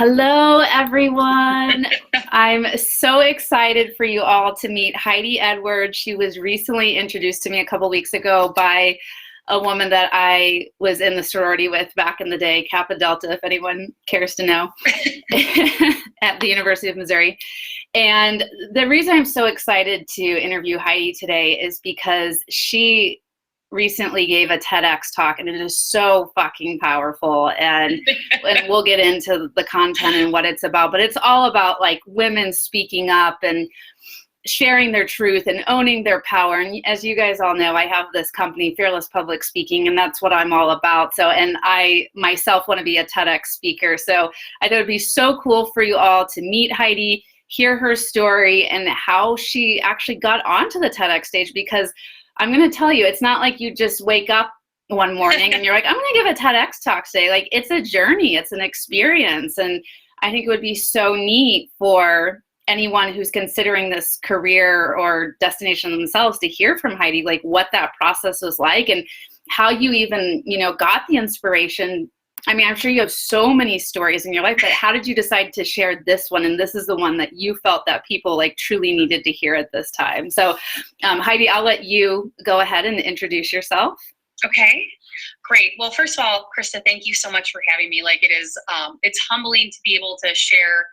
Hello, everyone. I'm so excited for you all to meet Heidi Edwards. She was recently introduced to me a couple weeks ago by a woman that I was in the sorority with back in the day, Kappa Delta, if anyone cares to know, at the University of Missouri. And the reason I'm so excited to interview Heidi today is because she recently gave a TEDx talk, and it is so fucking powerful. And we'll get into the content and what it's about, but it's all about like women speaking up and sharing their truth and owning their power. And as you guys all know, I have this company, Fearless Public Speaking, and that's what I'm all about. So, and I myself want to be a TEDx speaker. So I thought it'd be so cool for you all to meet Heidi, hear her story and how she actually got onto the TEDx stage, because I'm going to tell you, it's not like you just wake up one morning and you're like, I'm going to give a TEDx talk today. Like, it's a journey, it's an experience. And I think it would be so neat for anyone who's considering this career or destination themselves to hear from Heidi, like what that process was like and how you even, got the inspiration. I mean, I'm sure you have so many stories in your life, but how did you decide to share this one? And this is the one that you felt that people like truly needed to hear at this time. So Heidi, I'll let you go ahead and introduce yourself. Okay, great. Well, first of all, Krista, thank you so much for having me. Like, it is, it's humbling to be able to share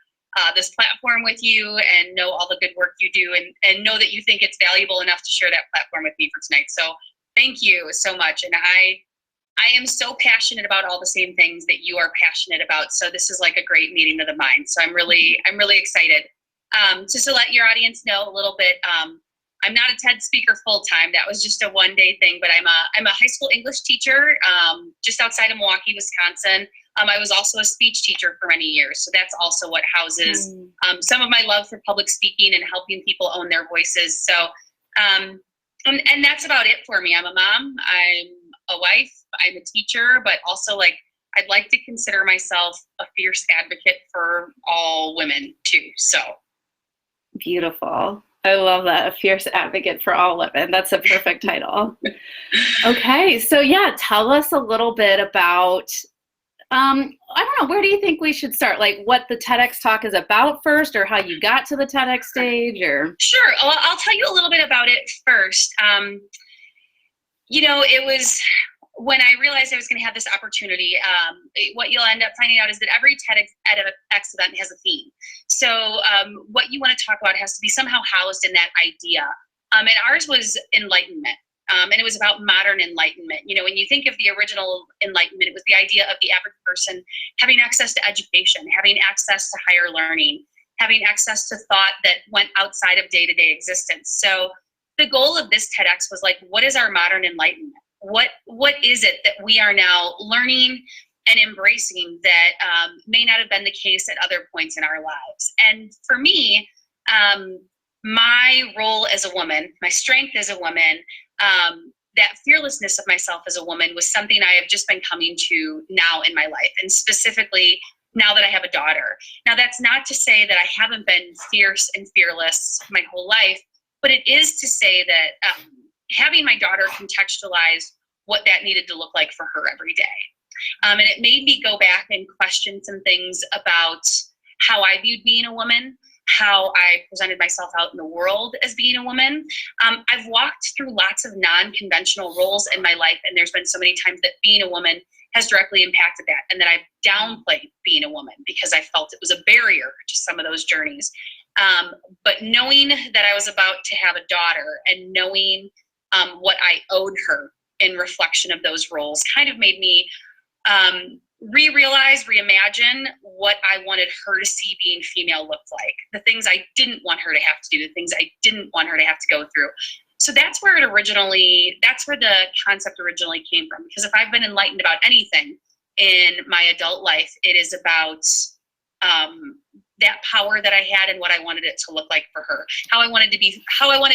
this platform with you and know all the good work you do and know that you think it's valuable enough to share that platform with me for tonight. So thank you so much. And I am so passionate about all the same things that you are passionate about. So this is like a great meeting of the minds. So I'm really excited. Just to let your audience know a little bit, I'm not a TED speaker full time. That was just a one-day thing, but I'm a high school English teacher just outside of Milwaukee, Wisconsin. I was also a speech teacher for many years. So that's also what houses some of my love for public speaking and helping people own their voices. So, and that's about it for me. I'm a mom, I'm a wife, I'm a teacher, but also like, I'd like to consider myself a fierce advocate for all women too. So. Beautiful. I love that. A fierce advocate for all women. That's a perfect title. Okay. So yeah, tell us a little bit about, I don't know, where do you think we should start? Like what the TEDx talk is about first, or how you got to the TEDx stage, or? Sure. I'll tell you a little bit about it first. It was when I realized I was going to have this opportunity. What you'll end up finding out is that every TEDx event has a theme. So what you want to talk about has to be somehow housed in that idea. And ours was enlightenment. And it was about modern enlightenment. When you think of the original enlightenment, it was the idea of the average person having access to education, having access to higher learning, having access to thought that went outside of day-to-day existence. So the goal of this TEDx was like, what is our modern enlightenment? What is it that we are now learning and embracing that may not have been the case at other points in our lives? And for me, my role as a woman, my strength as a woman, that fearlessness of myself as a woman was something I have just been coming to now in my life, and specifically now that I have a daughter. Now, that's not to say that I haven't been fierce and fearless my whole life, but it is to say that having my daughter contextualize what that needed to look like for her every day. And it made me go back and question some things about how I viewed being a woman, how I presented myself out in the world as being a woman. I've walked through lots of non-conventional roles in my life, and there's been so many times that being a woman has directly impacted that, and that I've downplayed being a woman because I felt it was a barrier to some of those journeys. But knowing that I was about to have a daughter and knowing what I owed her in reflection of those roles kind of made me reimagine what I wanted her to see being female looked like, the things I didn't want her to have to do, the things I didn't want her to have to go through. So that's where the concept originally came from. Because if I've been enlightened about anything in my adult life, it is about that power that I had and what I wanted it to look like for her, how I wanted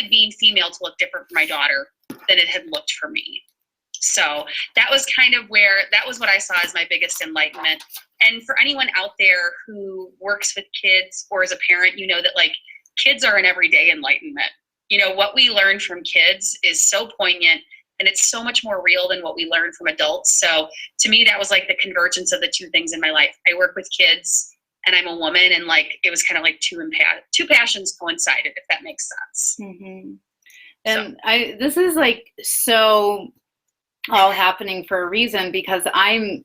being female to look different for my daughter than it had looked for me. So that was what I saw as my biggest enlightenment. And for anyone out there who works with kids or as a parent, you know that like kids are an everyday enlightenment. What we learn from kids is so poignant, and it's so much more real than what we learn from adults. So to me, that was like the convergence of the two things in my life. I work with kids and I'm a woman, and like it was kind of like two passions coincided, if that makes sense. Mm-hmm. And this is like so all happening for a reason, because I'm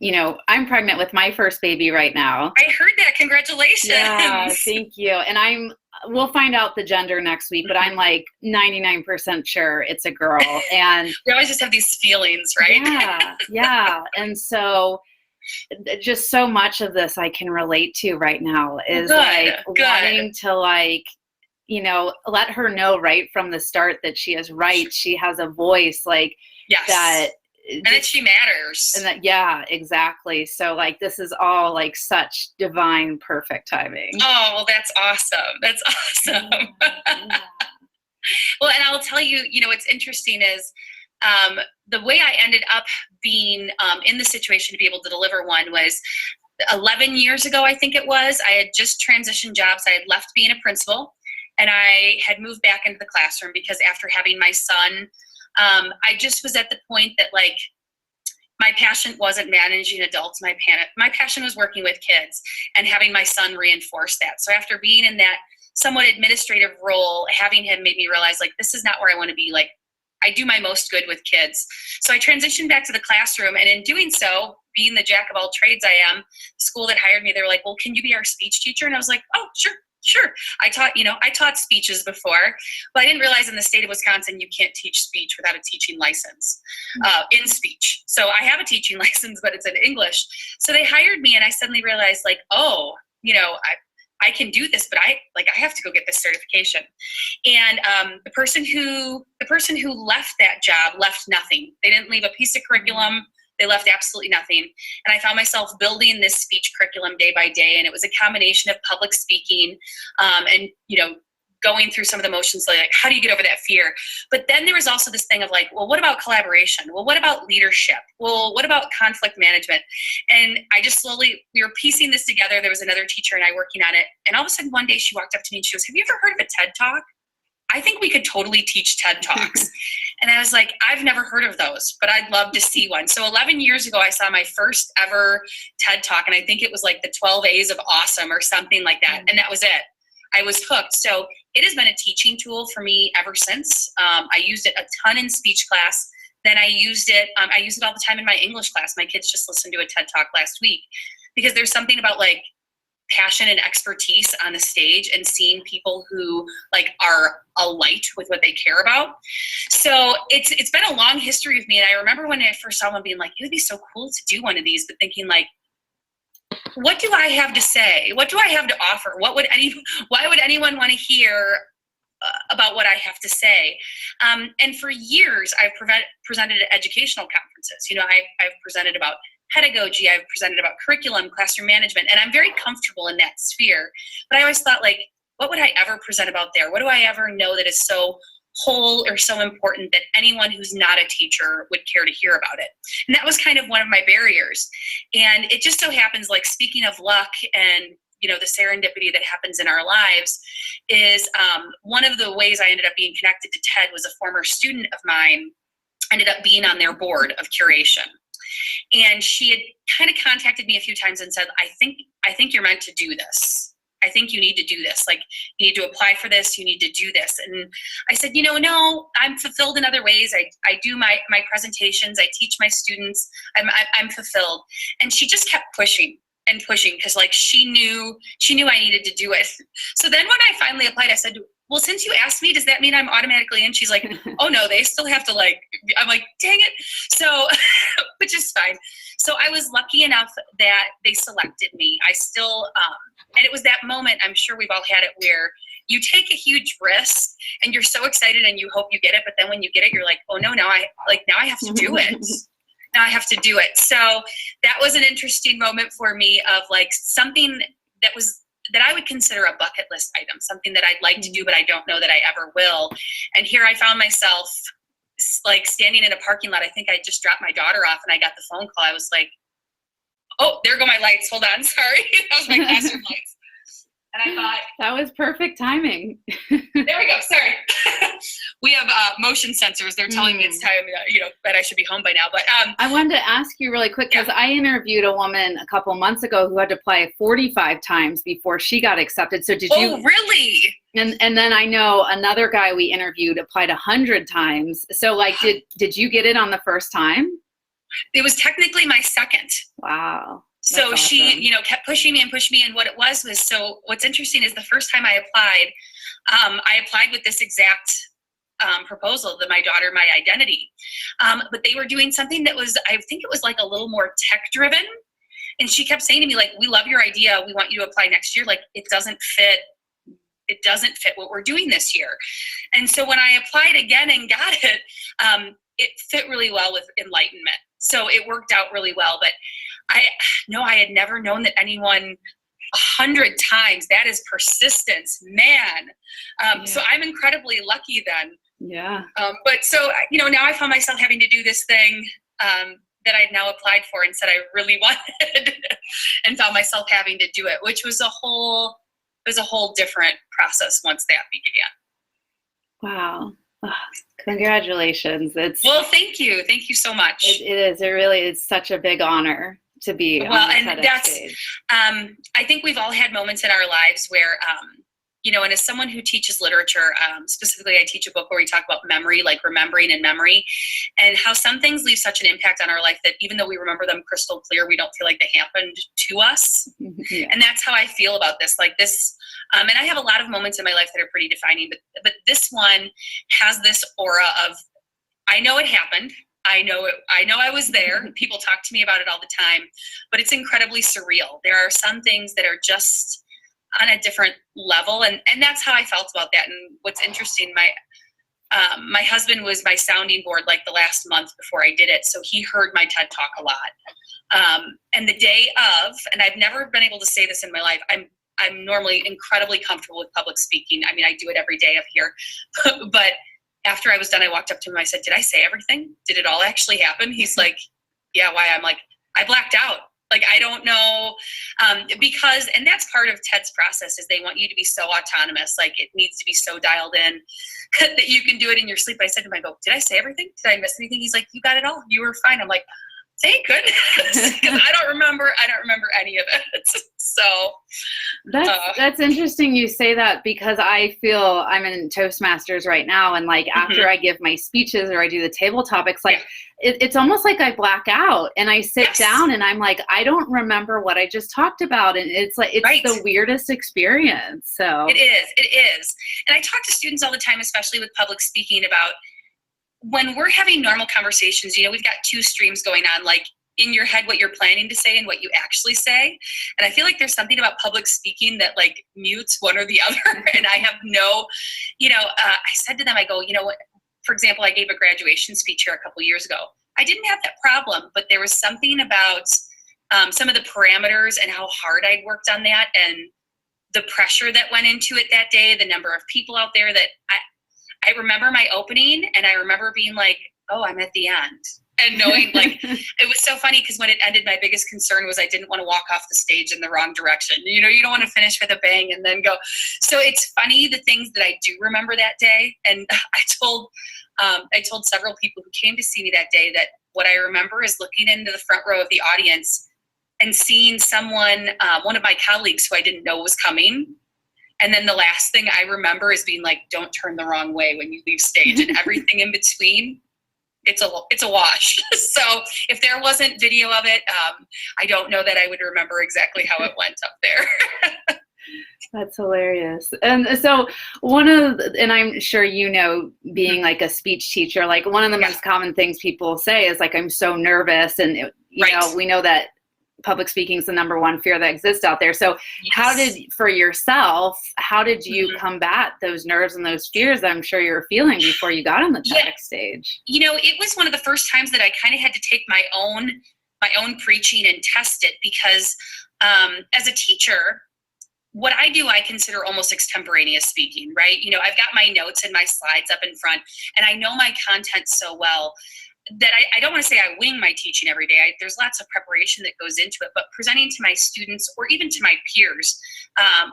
pregnant with my first baby right now. I heard that. Congratulations. Yeah, thank you. And we'll find out the gender next week, but I'm like 99% sure it's a girl. And we always just have these feelings, right? Yeah, yeah. And so just so much of this I can relate to right now is wanting to let her know right from the start that she is right. She has a voice, that. And that she matters. And that, yeah, exactly. So like, this is all like such divine, perfect timing. Oh, well, that's awesome. That's awesome. Yeah. Well, and I'll tell you, what's interesting is the way I ended up being in the situation to be able to deliver one was 11 years ago, I think it was. I had just transitioned jobs. I had left being a principal, and I had moved back into the classroom because after having my son, I just was at the point that like my passion wasn't managing adults. My passion was working with kids and having my son reinforce that. So after being in that somewhat administrative role, having him made me realize like, this is not where I want to be. Like, I do my most good with kids. So I transitioned back to the classroom, and in doing so, being the jack of all trades I am, the school that hired me, they were like, well, can you be our speech teacher? And I was like, oh, sure. I taught speeches before, but I didn't realize in the state of Wisconsin, you can't teach speech without a teaching license in speech. So I have a teaching license, but it's in English. So they hired me, and I suddenly realized like, oh, I can do this, but I have to go get this certification. And the person who left that job left nothing. They didn't leave a piece of curriculum. They left absolutely nothing. And I found myself building this speech curriculum day by day. And it was a combination of public speaking and, going through some of the motions, like how do you get over that fear? But then there was also this thing of like, well, what about collaboration? Well, what about leadership? Well, what about conflict management? And I just we were piecing this together. There was another teacher and I working on it. And all of a sudden one day she walked up to me and she goes, have you ever heard of a TED Talk? I think we could totally teach TED Talks. And I was like, I've never heard of those, but I'd love to see one. So 11 years ago, I saw my first ever TED Talk. And I think it was like the 12 A's of awesome or something like that. And that was it. I was hooked. So it has been a teaching tool for me ever since. I used it a ton in speech class. Then I used it all the time in my English class. My kids just listened to a TED Talk last week because there's something about like passion and expertise on the stage and seeing people who like are alight with what they care about. So it's been a long history of me. And I remember when I first saw one being like, it would be so cool to do one of these, but thinking like, what do I have to say? What do I have to offer? Why would anyone want to hear about what I have to say? And for years, I've presented at educational conferences. I've presented about pedagogy, I've presented about curriculum, classroom management, and I'm very comfortable in that sphere. But I always thought, like, what would I ever present about there? What do I ever know that is so whole or so important that anyone who's not a teacher would care to hear about it? And that was kind of one of my barriers. And it just so happens, like, speaking of luck and the serendipity that happens in our lives is one of the ways I ended up being connected to TED was a former student of mine ended up being on their board of curation. And she had kind of contacted me a few times and said, I think you're meant to do this. I think you need to do this. Like, you need to apply for this. You need to do this. And I said, no, I'm fulfilled in other ways. I do my presentations. I teach my students. I'm fulfilled. And she just kept pushing and pushing because like she knew I needed to do it. So then when I finally applied, I said, well, since you asked me, does that mean I'm automatically in? She's like, oh no, they still have to I'm like, dang it. So, which is fine. So I was lucky enough that they selected me. I still, and it was that moment, I'm sure we've all had it, where you take a huge risk and you're so excited and you hope you get it. But then when you get it, you're like, oh no, now I have to do it. Now I have to do it. So that was an interesting moment for me of like something that I would consider a bucket list item, something that I'd like to do, but I don't know that I ever will. And here I found myself like standing in a parking lot. I think I just dropped my daughter off and I got the phone call. I was like, oh, there go my lights. Hold on. Sorry. That was my classroom lights. And I thought, that was perfect timing. There we go. Sorry. we have motion sensors. They're telling me it's time, that I should be home by now. But I wanted to ask you really quick, because I interviewed a woman a couple months ago who had to apply 45 times before she got accepted. So did you? Oh, really? And then I know another guy we interviewed applied 100 times. So like, did you get it on the first time? It was technically my second. Wow. So she, kept pushing me. And what it was, so what's interesting is the first time I applied with this exact proposal, my daughter, my identity. But they were doing something that was, I think it was like a little more tech driven. And she kept saying to me, like, we love your idea. We want you to apply next year. Like, it doesn't fit what we're doing this year. And so when I applied again and got it, it fit really well with Enlightenment. So it worked out really well. But I had never known that anyone 100 times, that is persistence, man. So I'm incredibly lucky then. Yeah. But so, now I found myself having to do this thing that I'd now applied for and said I really wanted and found myself having to do it, which was a whole different process once that began. Wow. Oh, congratulations. Well, thank you. Thank you so much. It is. It really is such a big honor to be on the TEDx stage. I think we've all had moments in our lives where, and as someone who teaches literature, specifically I teach a book where we talk about memory, like remembering and memory, and how some things leave such an impact on our life that even though we remember them crystal clear, we don't feel like they happened to us. Yeah. And that's how I feel about this. Like this, and I have a lot of moments in my life that are pretty defining, but this one has this aura of, I know it happened. I know I was there. People talk to me about it all the time, but it's incredibly surreal. There are some things that are just on a different level. And that's how I felt about that. And what's interesting, my husband was my sounding board like the last month before I did it. So he heard my TED Talk a lot. And the day of, and I've never been able to say this in my life, I'm normally incredibly comfortable with public speaking. I mean, I do it every day up here, but after I was done, I walked up to him. I said, "Did I say everything? Did it all actually happen?" He's like, "Yeah, why?" I'm like, "I blacked out. Like, I don't know." Because, and that's part of TED's process, is they want you to be so autonomous. Like, it needs to be so dialed in that you can do it in your sleep. I said to him, I go, "Did I say everything? Did I miss anything?" He's like, "You got it all. You were fine." I'm like, thank goodness, because I don't remember any of it. So that's interesting you say that, because I feel I'm in Toastmasters right now, and like after I give my speeches or I do the table topics, like it's almost like I black out and I sit down and I'm like, I don't remember what I just talked about, and it's like it's the weirdest experience. So it is. And I talk to students all the time, especially with public speaking, about when we're having normal conversations, we've got two streams going on, like in your head, what you're planning to say and what you actually say. And I feel like there's something about public speaking that like mutes one or the other. And I have I said to them, I go, for example, I gave a graduation speech here a couple years ago. I didn't have that problem, but there was something about some of the parameters and how hard I'd worked on that and the pressure that went into it that day, the number of people out there that I remember my opening, and I remember being like, oh, I'm at the end. And knowing, like, it was so funny because when it ended, my biggest concern was I didn't want to walk off the stage in the wrong direction. You don't want to finish with a bang and then go. So it's funny, the things that I do remember that day. And I told several people who came to see me that day that what I remember is looking into the front row of the audience and seeing someone, one of my colleagues who I didn't know was coming. And then the last thing I remember is being like, don't turn the wrong way when you leave stage, and everything in between. It's a wash. So if there wasn't video of it, I don't know that I would remember exactly how it went up there. That's hilarious. And so and I'm sure being like a speech teacher, like one of the most common things people say is like, I'm so nervous. And, we know that public speaking is the number one fear that exists out there. So how did you combat those nerves and those fears that I'm sure you were feeling before you got on the TEDx stage? It was one of the first times that I kind of had to take my own preaching and test it, because as a teacher, what I do, I consider almost extemporaneous speaking, right? I've got my notes and my slides up in front, and I know my content so well that I don't want to say I wing my teaching every day. There's lots of preparation that goes into it, but presenting to my students or even to my peers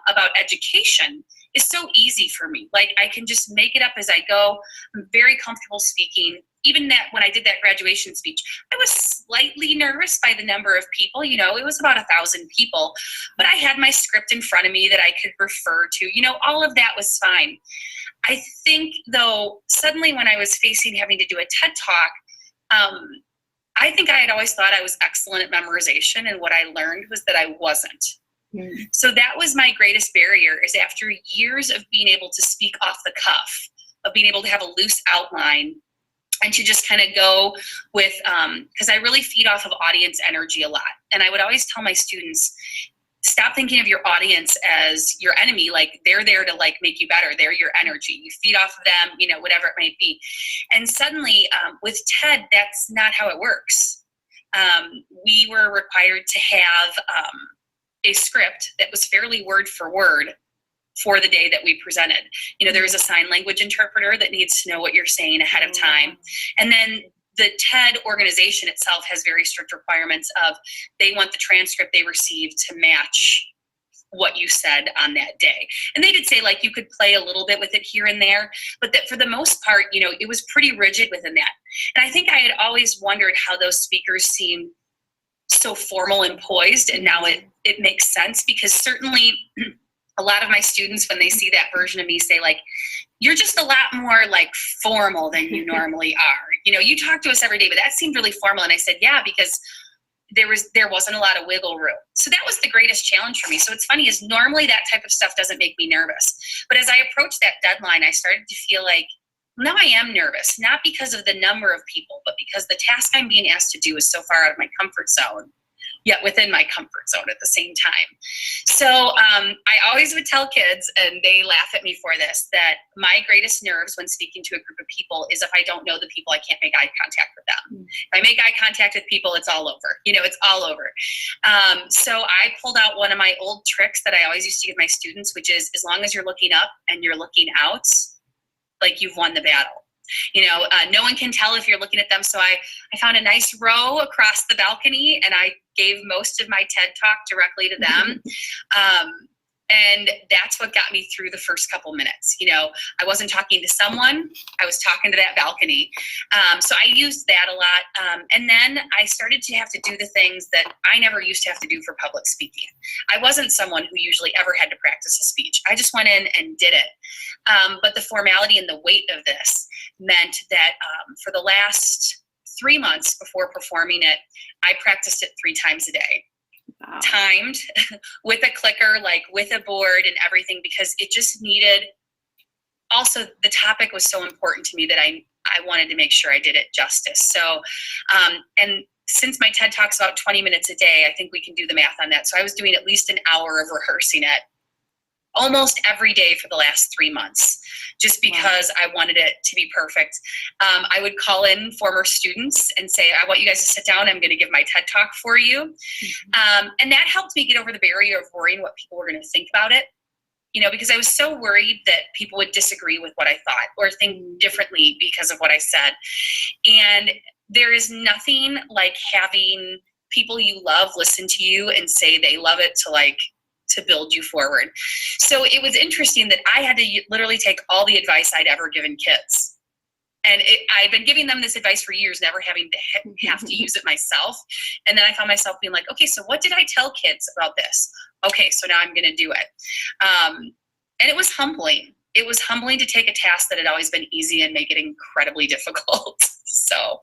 about education, is so easy for me. Like, I can just make it up as I go. I'm very comfortable speaking. Even that, when I did that graduation speech, I was slightly nervous by the number of people. You know, it was about 1,000 people, but I had my script in front of me that I could refer to. You know, all of that was fine. I think, though, suddenly when I was facing having to do a TED Talk, I think I had always thought I was excellent at memorization, and what I learned was that I wasn't. So that was my greatest barrier, is after years of being able to speak off the cuff, of being able to have a loose outline and to just kind of go with, because I really feed off of audience energy a lot. And I would always tell my students, stop thinking of your audience as your enemy. Like, they're there to like make you better. They're your energy. You feed off of them, you know, whatever it might be. And suddenly with TED, that's not how it works. We were required to have a script that was fairly word for word for the day that we presented. You know, there is a sign language interpreter that needs to know what you're saying ahead of time. And then the TED organization itself has very strict requirements of, they want the transcript they received to match what you said on that day. And they did say, like, you could play a little bit with it here and there, but that for the most part, you know, it was pretty rigid within that. And I think I had always wondered how those speakers seem so formal and poised, and now it makes sense, because certainly a lot of my students, when they see that version of me, say, like, you're just a lot more like formal than you normally are. You know, you talk to us every day, but that seemed really formal. And I said, yeah, because there wasn't a lot of wiggle room. So that was the greatest challenge for me. So what's funny is normally that type of stuff doesn't make me nervous. But as I approached that deadline, I started to feel like, now I am nervous, not because of the number of people, but because the task I'm being asked to do is so far out of my comfort zone, yet within my comfort zone at the same time. So I always would tell kids, and they laugh at me for this, that my greatest nerves when speaking to a group of people is if I don't know the people, I can't make eye contact with them. If I make eye contact with people, it's all over. You know, it's all over. So I pulled out one of my old tricks that I always used to give my students, which is, as long as you're looking up and you're looking out, like, you've won the battle. You know, no one can tell if you're looking at them. So I found a nice row across the balcony, and I gave most of my TED Talk directly to them. And that's what got me through the first couple minutes. You know, I wasn't talking to someone, I was talking to that balcony. So I used that a lot. And then I started to have to do the things that I never used to have to do for public speaking. I wasn't someone who usually ever had to practice a speech. I just went in and did it. But the formality and the weight of this meant that for the last 3 months before performing it, I practiced it 3 times a day. Wow. Timed with a clicker, like with a board and everything, because it just needed, also the topic was so important to me that I wanted to make sure I did it justice. So, and since my TED Talk's about 20 minutes a day, I think we can do the math on that. So I was doing at least an hour of rehearsing it almost every day for the last 3 months, just because I wanted it to be perfect. I would call in former students and say, I want you guys to sit down. I'm going to give my TED Talk for you. And that helped me get over the barrier of worrying what people were going to think about it. You know, because I was so worried that people would disagree with what I thought or think differently because of what I said. And there is nothing like having people you love listen to you and say they love it to build you forward. So it was interesting that I had to literally take all the advice I'd ever given kids. And I'd been giving them this advice for years, never having to have to use it myself. And then I found myself being like, okay, so what did I tell kids about this? Okay, so now I'm going to do it. And it was humbling. It was humbling to take a task that had always been easy and make it incredibly difficult. So.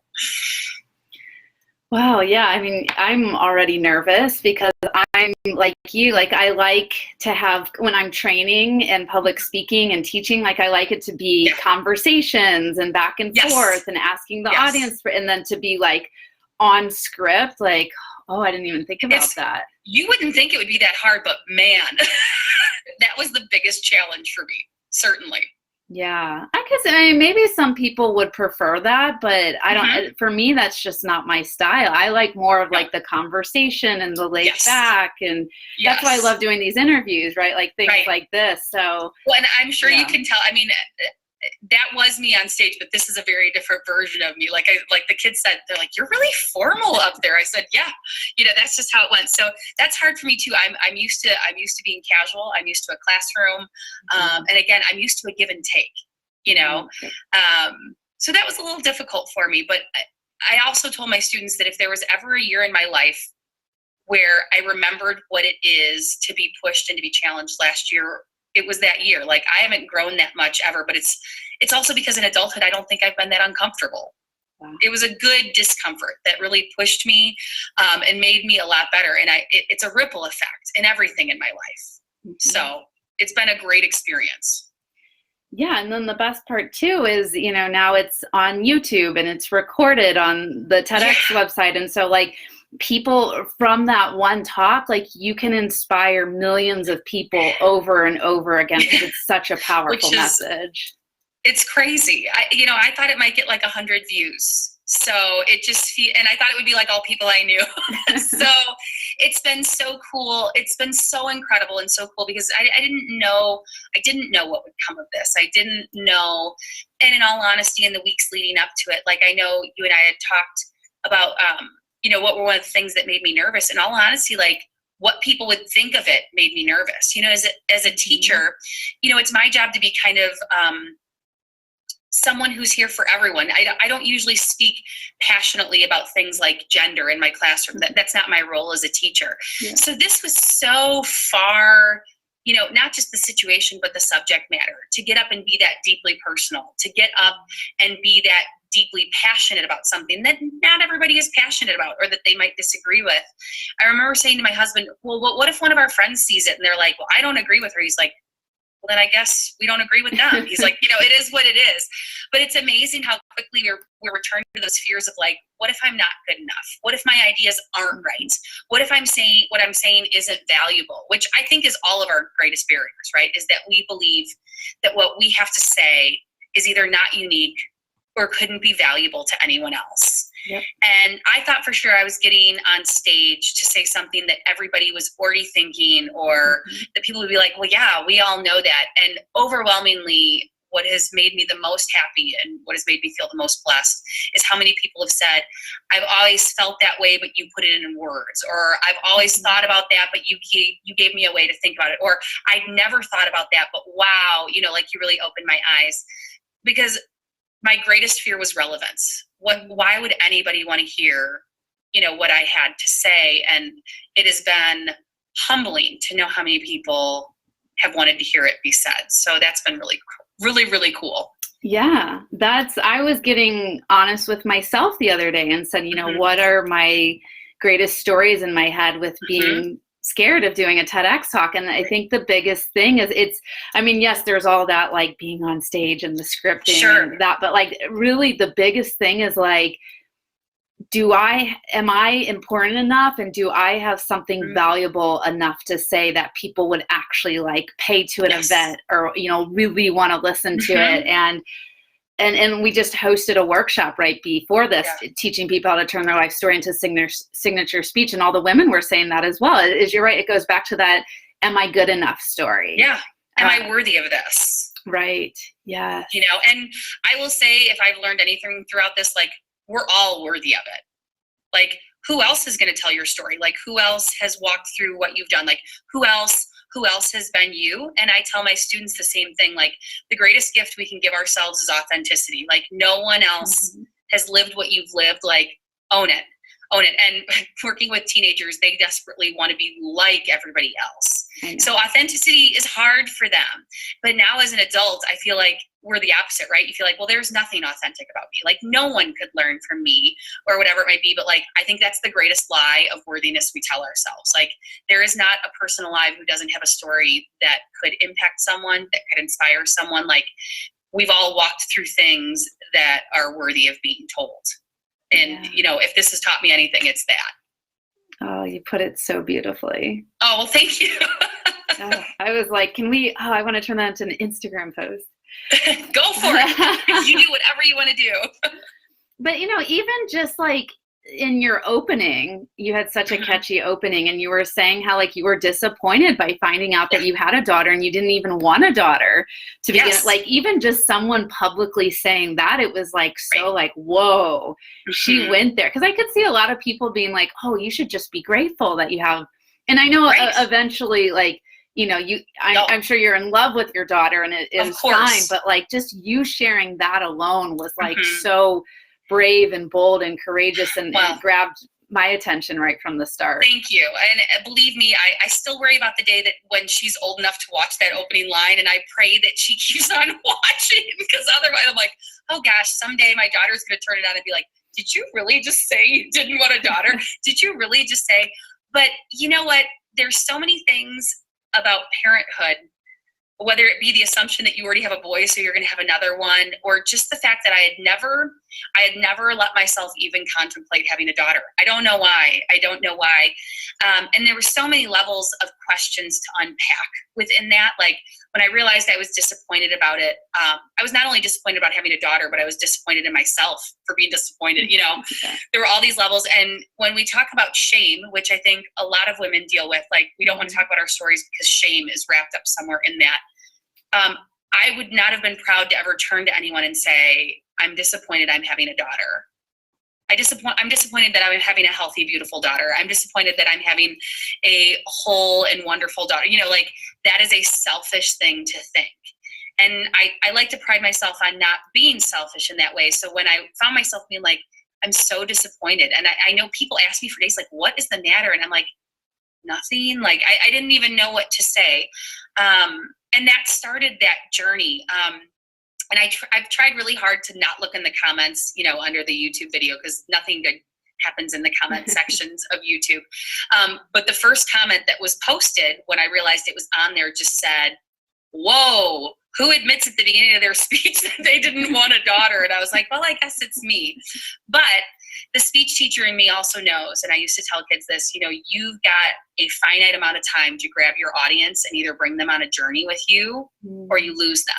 Wow. Yeah. I mean, I'm already nervous because I'm like you, like I like to have, when I'm training and public speaking and teaching, like I like it to be conversations and back and forth and asking the audience, and then to be like on script, like, oh, I didn't even think about that. You wouldn't think it would be that hard, but man, that was the biggest challenge for me, certainly. Yeah, I guess, I mean, maybe some people would prefer that, but I don't, for me, that's just not my style. I like more of like the conversation and the laid back, and that's why I love doing these interviews, right? Like things like this. So, well, and I'm sure you can tell, I mean, that was me on stage, but this is a very different version of me. Like the kids said, they're like, you're really formal up there. I said, yeah, that's just how it went. So that's hard for me too. I'm used to being casual. I'm used to a classroom. And again, I'm used to a give and take, so that was a little difficult for me, but I also told my students that if there was ever a year in my life where I remembered what it is to be pushed and to be challenged last year, it was that year. Like, I haven't grown that much ever, but it's also because in adulthood, I don't think I've been that uncomfortable. Wow. It was a good discomfort that really pushed me and made me a lot better. And it's a ripple effect in everything in my life. Mm-hmm. So it's been a great experience. Yeah. And then the best part too is, now it's on YouTube and it's recorded on the TEDx website. And so like, people from that one talk, like, you can inspire millions of people over and over again, because it's such a powerful message. It's crazy. I thought it might get like 100 views. So it just and I thought it would be like all people I knew. So it's been so cool. It's been so incredible and so cool, because I didn't know what would come of this. I didn't know. And in all honesty, in the weeks leading up to it, like, I know you and I had talked about, what were one of the things that made me nervous. In all honesty, like, what people would think of it made me nervous. As a teacher, it's my job to be kind of someone who's here for everyone. I don't usually speak passionately about things like gender in my classroom. That's not my role as a teacher. Yeah. So this was so far, not just the situation, but the subject matter, to get up and be that deeply personal, to get up and be that deeply passionate about something that not everybody is passionate about, or that they might disagree with. I remember saying to my husband, well, what if one of our friends sees it and they're like, well, I don't agree with her. He's like, well, then I guess we don't agree with them. He's like, it is what it is. But it's amazing how quickly we're returning to those fears of like, what if I'm not good enough? What if my ideas aren't right? What if what I'm saying isn't valuable? Which I think is all of our greatest barriers, right? Is that we believe that what we have to say is either not unique or couldn't be valuable to anyone else. Yep. And I thought for sure I was getting on stage to say something that everybody was already thinking, or that people would be like, well, yeah, we all know that. And overwhelmingly, what has made me the most happy and what has made me feel the most blessed is how many people have said, I've always felt that way, but you put it in words, or I've always thought about that, but you gave me a way to think about it, or I'd never thought about that, but wow, like, you really opened my eyes. Because my greatest fear was relevance. Why would anybody want to hear, what I had to say? And it has been humbling to know how many people have wanted to hear it be said. So that's been really, really, really cool. Yeah, I was getting honest with myself the other day and said, what are my greatest stories in my head with being scared of doing a TEDx talk? And I think the biggest thing is yes, there's all that, like, being on stage and the scripting and that, but like, really the biggest thing is like, am I important enough, and do I have something valuable enough to say that people would actually like pay to an event, or, really want to listen to it? And we just hosted a workshop right before this, teaching people how to turn their life story into signature speech. And all the women were saying that as well. You're right. It goes back to that, am I good enough story? Yeah. Am I worthy of this? Right. Yeah. And I will say, if I've learned anything throughout this, like, we're all worthy of it. Like, who else is going to tell your story? Like, who else has walked through what you've done? Like, who else has been you? And I tell my students the same thing. Like, the greatest gift we can give ourselves is authenticity. Like, no one else has lived what you've lived. Like, own it. And working with teenagers, they desperately want to be like everybody else. So authenticity is hard for them. But now as an adult, I feel like we're the opposite, right? You feel like, well, there's nothing authentic about me. Like, no one could learn from me, or whatever it might be. But like, I think that's the greatest lie of worthiness we tell ourselves. Like, there is not a person alive who doesn't have a story that could impact someone, that could inspire someone. Like, we've all walked through things that are worthy of being told. And, if this has taught me anything, it's that. Oh, you put it so beautifully. Oh, well, thank you. I was like, I want to turn that into an Instagram post. Go for it. You do whatever you want to do. But, even just like, in your opening, you had such a catchy opening, and you were saying how like you were disappointed by finding out that you had a daughter and you didn't even want a daughter to begin. Like even just someone publicly saying that, it was like so like, whoa, she went there. Because I could see a lot of people being like, oh, you should just be grateful that you have. And I know eventually, like, you know, I'm sure you're in love with your daughter and it is fine, but like just you sharing that alone was like so brave and bold and courageous, and grabbed my attention right from the start. Thank you. And believe me, I still worry about the day that when she's old enough to watch that opening line, and I pray that she keeps on watching, because otherwise I'm like, oh gosh, someday my daughter's going to turn it on and be like, did you really just say you didn't want a daughter? Did you really just say? But you know what? There's so many things about parenthood, whether it be the assumption that you already have a boy, so you're going to have another one, or just the fact that I had never let myself even contemplate having a daughter. I don't know why. And there were so many levels of questions to unpack within that. Like when I realized I was disappointed about it, I was not only disappointed about having a daughter, but I was disappointed in myself for being disappointed. You know, there were all these levels. And when we talk about shame, which I think a lot of women deal with, like we don't want to talk about our stories because shame is wrapped up somewhere in that. I would not have been proud to ever turn to anyone and say, I'm disappointed I'm having a daughter. I'm disappointed that I'm having a healthy, beautiful daughter. I'm disappointed that I'm having a whole and wonderful daughter. You know, like that is a selfish thing to think. And I like to pride myself on not being selfish in that way. So when I found myself being like, I'm so disappointed. And I know people ask me for days, like, what is the matter? And I'm like, nothing. Like, I didn't even know what to say. And that started that journey. And I've tried really hard to not look in the comments, you know, under the YouTube video, because nothing good happens in the comment sections of YouTube. But the first comment that was posted when I realized it was on there just said, whoa, who admits at the beginning of their speech that they didn't want a daughter? And I was like, well, I guess it's me. But the speech teacher in me also knows, and I used to tell kids this, you know, you've got a finite amount of time to grab your audience and either bring them on a journey with you or you lose them.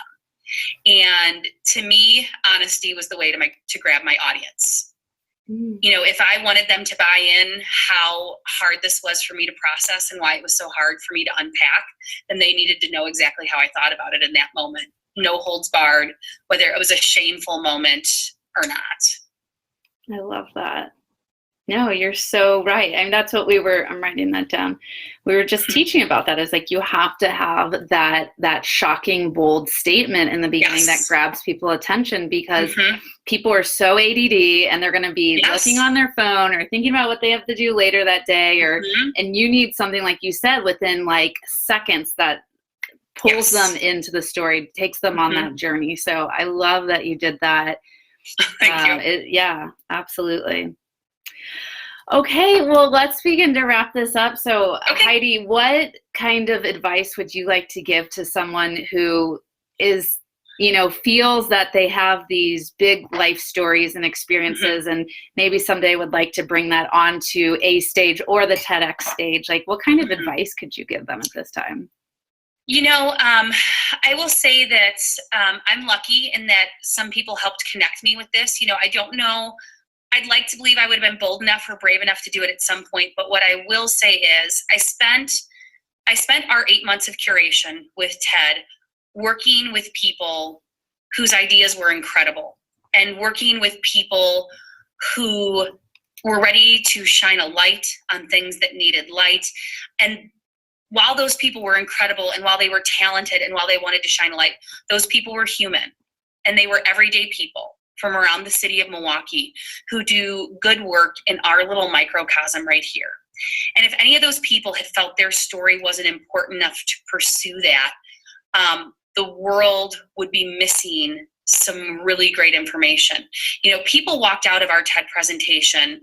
And to me, honesty was the way to grab my audience. You know, if I wanted them to buy in how hard this was for me to process and why it was so hard for me to unpack, then they needed to know exactly how I thought about it in that moment. No holds barred, whether it was a shameful moment or not. I love that. No, you're so right. I mean, that's what I'm writing that down. We were just teaching about that. It's like, you have to have that shocking, bold statement in the beginning that grabs people's attention, because people are so ADD and they're going to be looking on their phone or thinking about what they have to do later that day. And you need something, like you said, within like seconds that pulls them into the story, takes them on that journey. So I love that you did that. Thank you. Yeah, absolutely. Okay, well, let's begin to wrap this up. So, Heidi, what kind of advice would you like to give to someone who is, you know, feels that they have these big life stories and experiences and maybe someday would like to bring that onto a stage or the TEDx stage? Like, what kind of advice could you give them at this time? You know, I will say that I'm lucky in that some people helped connect me with this. You know, I don't know. I'd like to believe I would have been bold enough or brave enough to do it at some point. But what I will say is I spent our 8 months of curation with TED working with people whose ideas were incredible and working with people who were ready to shine a light on things that needed light. And while those people were incredible and while they were talented and while they wanted to shine a light, those people were human and they were everyday people from around the city of Milwaukee who do good work in our little microcosm right here. And if any of those people had felt their story wasn't important enough to pursue that, the world would be missing some really great information. You know, people walked out of our TED presentation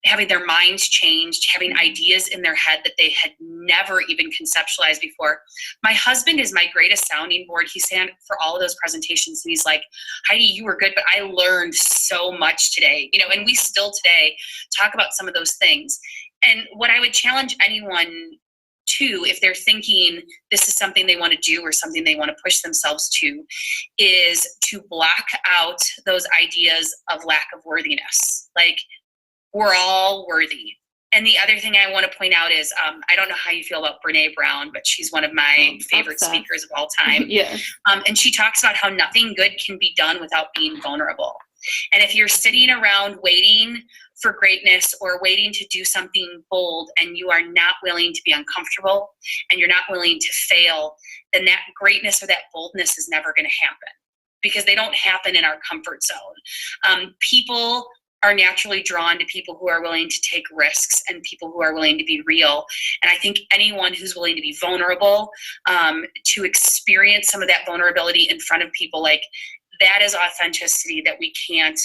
having their minds changed, having ideas in their head that they had never even conceptualized before. My husband is my greatest sounding board. He sang for all of those presentations and he's like, Heidi, you were good, but I learned so much today. You know, and we still today talk about some of those things. And what I would challenge anyone to, if they're thinking this is something they want to do or something they want to push themselves to, is to block out those ideas of lack of worthiness. Like, We're all worthy. And the other thing I want to point out is, I don't know how you feel about Brene Brown, but she's one of my favorite speakers of all time. Yeah. And she talks about how nothing good can be done without being vulnerable. And if you're sitting around waiting for greatness or waiting to do something bold and you are not willing to be uncomfortable and you're not willing to fail, then that greatness or that boldness is never going to happen, because they don't happen in our comfort zone. People are naturally drawn to people who are willing to take risks and people who are willing to be real. And I think anyone who's willing to be vulnerable, to experience some of that vulnerability in front of people, like, that is authenticity that we can't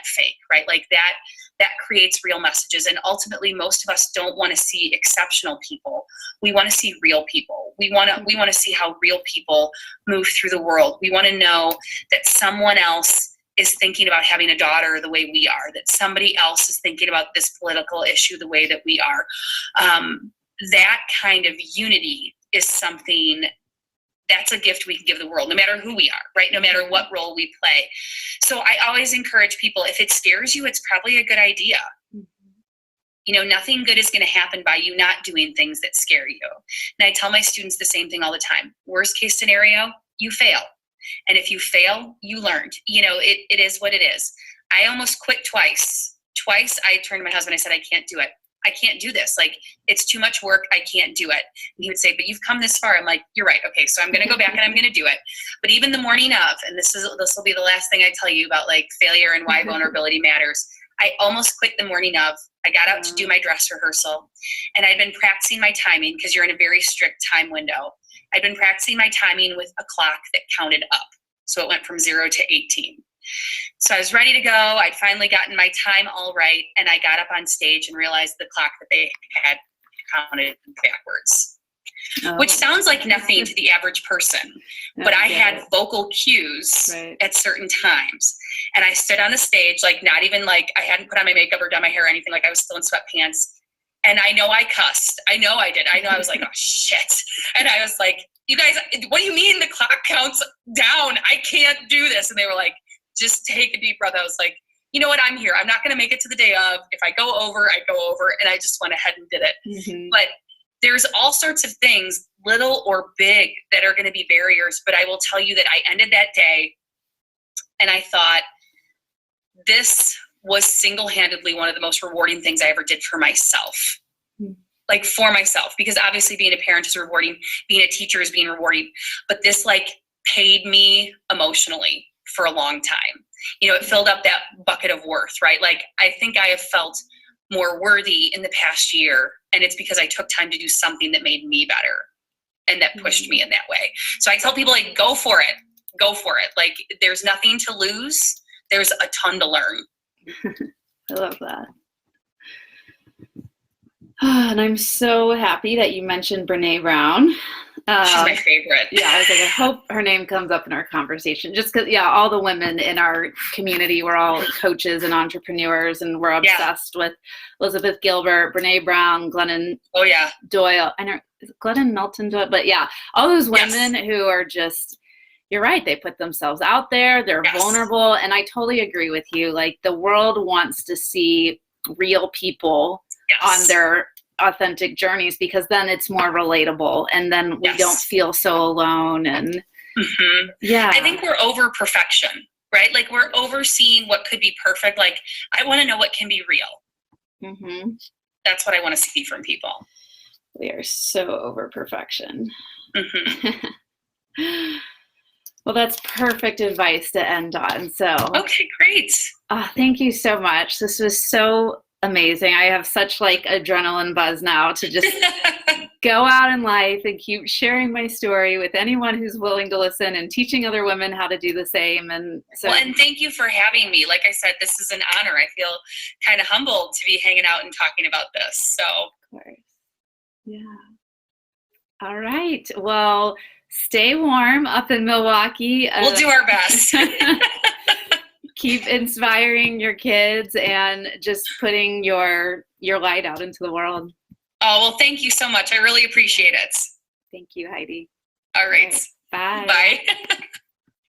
fake, right? Like that creates real messages. And ultimately, most of us don't want to see exceptional people. We want to see real people. We want to see how real people move through the world. We want to know that someone else is thinking about having a daughter the way we are, that somebody else is thinking about this political issue the way that we are. That kind of unity is something that's a gift we can give the world, no matter who we are, right? No matter what role we play. So I always encourage people, if it scares you, it's probably a good idea. You know, nothing good is going to happen by you not doing things that scare you. And I tell my students the same thing all the time. Worst case scenario, you fail. And if you fail, you learned. You know, it is what it is. I almost quit twice. Twice I turned to my husband, I said, I can't do it. I can't do this. Like, it's too much work. I can't do it. And he would say, but you've come this far. I'm like, you're right. Okay. So I'm going to go back and I'm going to do it. But even the morning of, and this will be the last thing I tell you about like failure and why vulnerability matters. I almost quit the morning of. I got out to do my dress rehearsal, and I'd been practicing my timing, because you're in a very strict time window. I'd been practicing my timing with a clock that counted up. So it went from 0 to 18. So I was ready to go. I'd finally gotten my time all right. And I got up on stage and realized the clock that they had counted backwards, which sounds like nothing to the average person. But I had vocal cues at certain times. And I stood on the stage, like, not even like I hadn't put on my makeup or done my hair or anything. Like, I was still in sweatpants. And I know I cussed. I know I did. I know I was like, oh, shit. And I was like, you guys, what do you mean the clock counts down? I can't do this. And they were like, just take a deep breath. I was like, you know what? I'm here. I'm not going to make it to the day of. If I go over, I go over. And I just went ahead and did it. Mm-hmm. But there's all sorts of things, little or big, that are going to be barriers. But I will tell you that I ended that day and I thought, this was single-handedly one of the most rewarding things I ever did for myself. Like, for myself, because obviously being a parent is rewarding, being a teacher is being rewarding, but this like paid me emotionally for a long time. You know, it filled up that bucket of worth, right? Like, I think I have felt more worthy in the past year, and it's because I took time to do something that made me better and that pushed me in that way. So I tell people, like, go for it. Go for it. Like, there's nothing to lose. There's a ton to learn. I love that. And I'm so happy that you mentioned Brene Brown. She's my favorite. Yeah, I was like, I hope her name comes up in our conversation. Just because, yeah, all the women in our community, we're all coaches and entrepreneurs, and we're obsessed with Elizabeth Gilbert, Brene Brown, Glennon Doyle. I know, is it Glennon Knowlton Doyle? But yeah, all those women who are just, you're right, they put themselves out there, they're vulnerable, and I totally agree with you. Like, the world wants to see real people on their authentic journeys, because then it's more relatable, and then we don't feel so alone. And I think we're over perfection, right? Like, we're overseeing what could be perfect. Like, I want to know what can be real. That's what I want to see from people. We are so over perfection. Well, that's perfect advice to end on. So, okay, great. Thank you so much. This was so amazing. I have such like adrenaline buzz now to just go out in life and keep sharing my story with anyone who's willing to listen, and teaching other women how to do the same. And so, well, and thank you for having me. Like I said, this is an honor. I feel kind of humbled to be hanging out and talking about this. So, of course. Yeah. All right. Well, stay warm up in Milwaukee. We'll do our best. Keep inspiring your kids and just putting your light out into the world. Oh, well, thank you so much. I really appreciate it. Thank you, Heidi. All right. Bye. Bye.